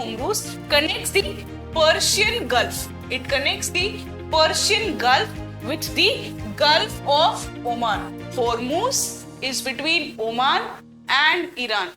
Hormuz connects the Persian Gulf. It connects the Persian Gulf with the Gulf of Oman. Hormuz is between Oman and Iran.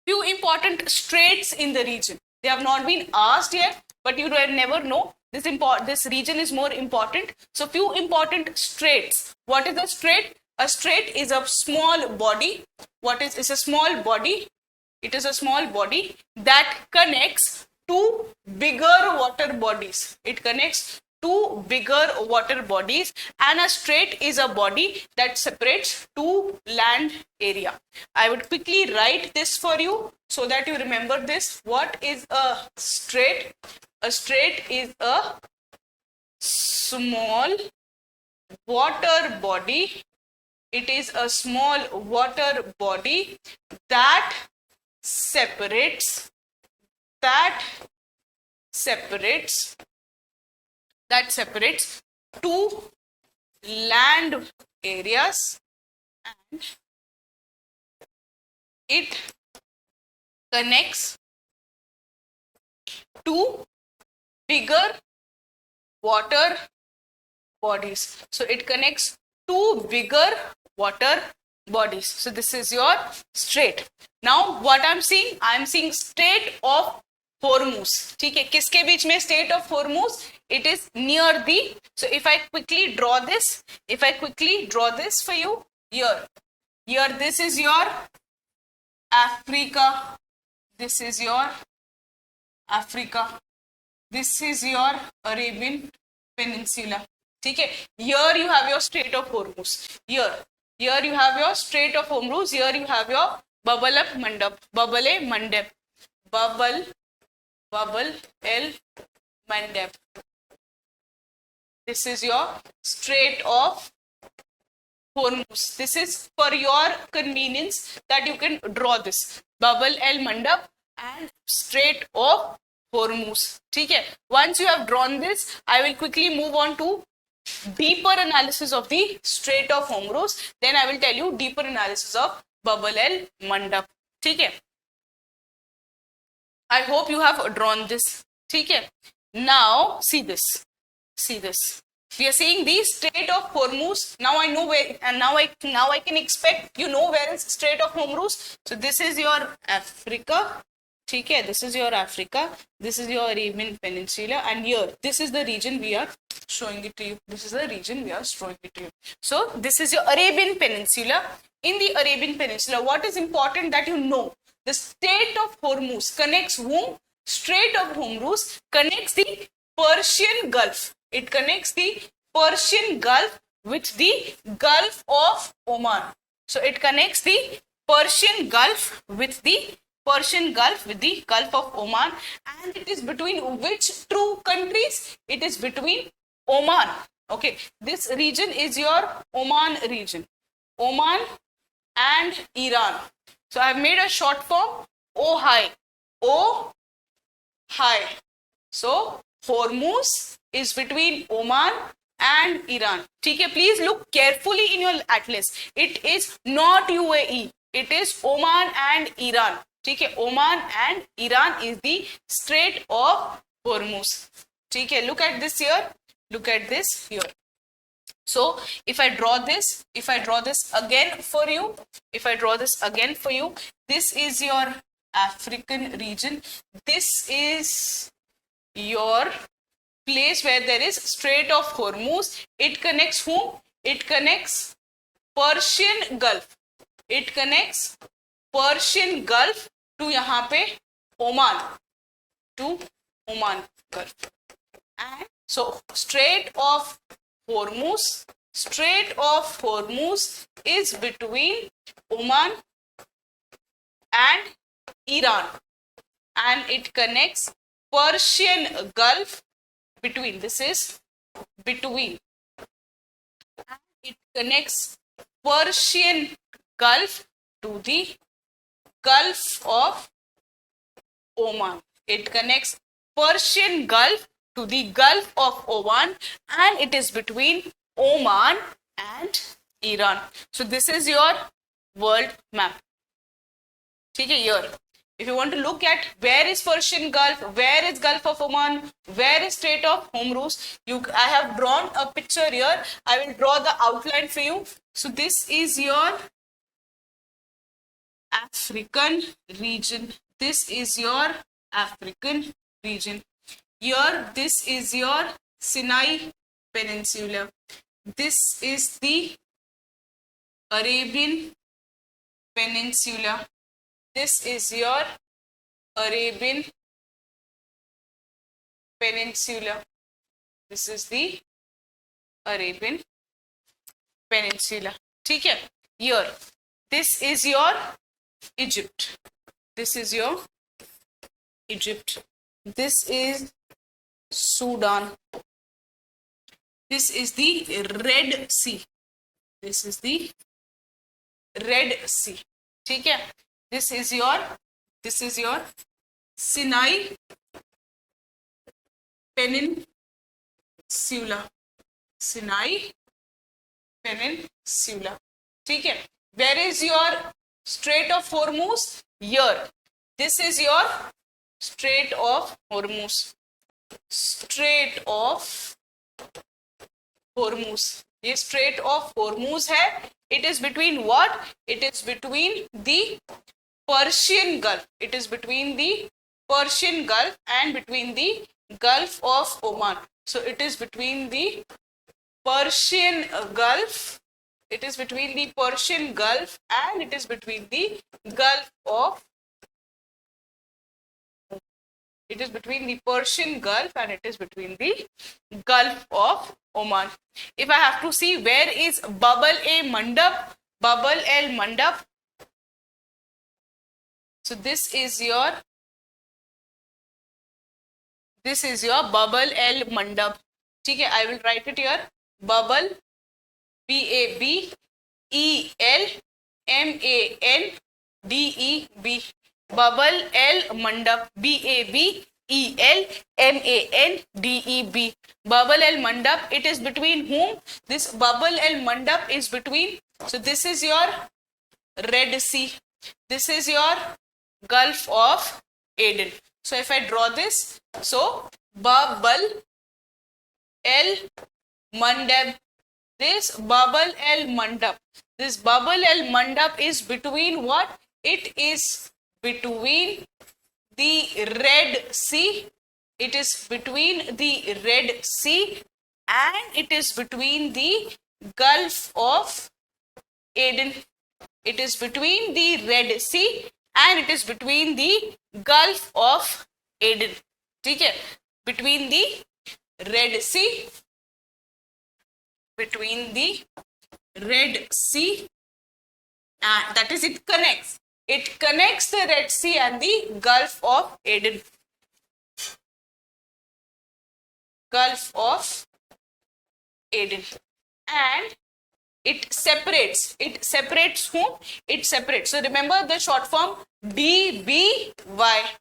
Few important straits in the region. They have not been asked yet, but you will never know. This region is more important. So few important straits. What is a strait? A strait is a small body. It's a small body. It is a small body that connects two bigger water bodies. It connects two bigger water bodies, and a strait is a body that separates two land area. I would quickly write this for you so that you remember this. What is a strait? A strait is a small water body. It is a small water body that separates two land areas, and it connects two bigger water bodies. So it connects two bigger water bodies. So this is your strait. Now what I'm seeing Strait of Hormuz. ठीक है, किसके बीच में Strait of Hormuz? It is near the. So if I quickly draw this for you, here this is your Africa. This is your Africa. This is your Arabian Peninsula. ठीक है, here you have your Strait of Hormuz. Here you have your Strait of Hormuz. Here you have your Bab-el-Mandeb. Bab-el-Mandeb. This is your Strait of Hormuz. This is for your convenience that you can draw this. Bab-el-Mandeb and Strait of Hormuz. ठीक है? Once you have drawn this, I will quickly move on to deeper analysis of the Strait of Hormuz. Then I will tell you deeper analysis of Bab-el-Mandeb. ठीक है? I hope you have drawn this. ठीक है? Now see this. We are seeing the Strait of Hormuz. Now I know where, and now I can expect you know where is Strait of Hormuz. So this is your Africa. ठीक है? This is your Africa. This is your Arabian Peninsula, and here this is the region we are showing it to you. So this is your Arabian Peninsula. In the Arabian Peninsula, what is important that you know? The Strait of Hormuz connects whom? Strait of Hormuz connects the Persian Gulf. It connects the Persian Gulf with the Gulf of Oman. So it connects the Persian Gulf with the Gulf of Oman, and it is between which two countries? It is between Oman. Okay, this region is your Oman region. Oman and Iran. So I have made a short form OHI. So Hormuz is between Oman and Iran. ठीक है? Please look carefully in your atlas. It is not UAE. It is Oman and Iran. ठीक है? Oman and Iran is the Strait of Hormuz. ठीक है? Look at this here. Look at this here. So if I draw this again for you, this is your African region. This is your place where there is Strait of Hormuz. It connects whom? It connects Persian Gulf. It connects Persian Gulf to यहाँ पे Oman, to Oman Gulf. And so Strait of Hormuz is between Oman and Iran, and it connects Persian Gulf between. This is between. And it connects Persian Gulf to the Gulf of Oman. It connects Persian Gulf to the Gulf of Oman, and it is between Oman and Iran. So this is your world map. Okay, here. If you want to look at where is Persian Gulf, where is Gulf of Oman, where is Strait of Hormuz, I have drawn a picture here. I will draw the outline for you. So this is your African region. This is your African region. Here, this is your Sinai Peninsula. This is the Arabian Peninsula. This is your Arabian Peninsula. This is the Arabian Peninsula. Okay? Here, this is your Egypt. This is your Egypt. This is Sudan. This is the Red Sea. This is the Red Sea. Okay? This is your Sinai Peninsula. Sinai Peninsula. Okay? Where is your Strait of Hormuz? Here. This is your Strait of Hormuz. Strait of Hormuz. This Strait of Hormuz hai. It is between what? It is between the Persian Gulf. It is between the Persian Gulf and between the Gulf of Oman. So it is between the Persian Gulf. It is between the Persian Gulf and it is between the Gulf of It is between the Persian Gulf and it is between the Gulf of Oman. If I have to see where is Bab-el-Mandeb, Bab-el-Mandeb. So this is your Bab-el-Mandeb. Okay, I will write it here. Bubble, Bab-el-Mandeb. Bab-el-Mandeb, Bab-el-Mandeb. Bab-el-Mandeb, it is between whom? This Bab-el-Mandeb is between, so this is your Red Sea. This is your Gulf of Aden. So if I draw this, so Bab-el-Mandeb, this Bab-el-Mandeb. This Bab-el-Mandeb is between what? It is between the Red Sea. It is between the Red Sea and it is between the Gulf of Aden. It is between the Red Sea and it is between the Gulf of Aden. Okay? Between the Red Sea, that is, it connects. It connects the Red Sea and the Gulf of Aden. Gulf of Aden. And it separates. It separates whom? It separates. So remember the short form DBY.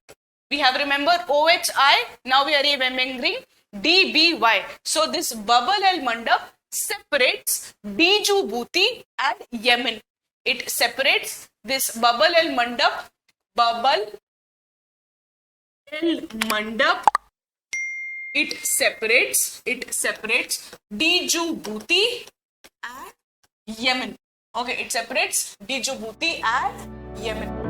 We have remembered OHI. Now we are remembering DBY. So this Bab-el-Mandeb separates Djibouti and Yemen. It separates this Bab-el-Mandeb. Bab-el-Mandeb. It separates Djibouti and Yemen. Okay, it separates Djibouti and Yemen.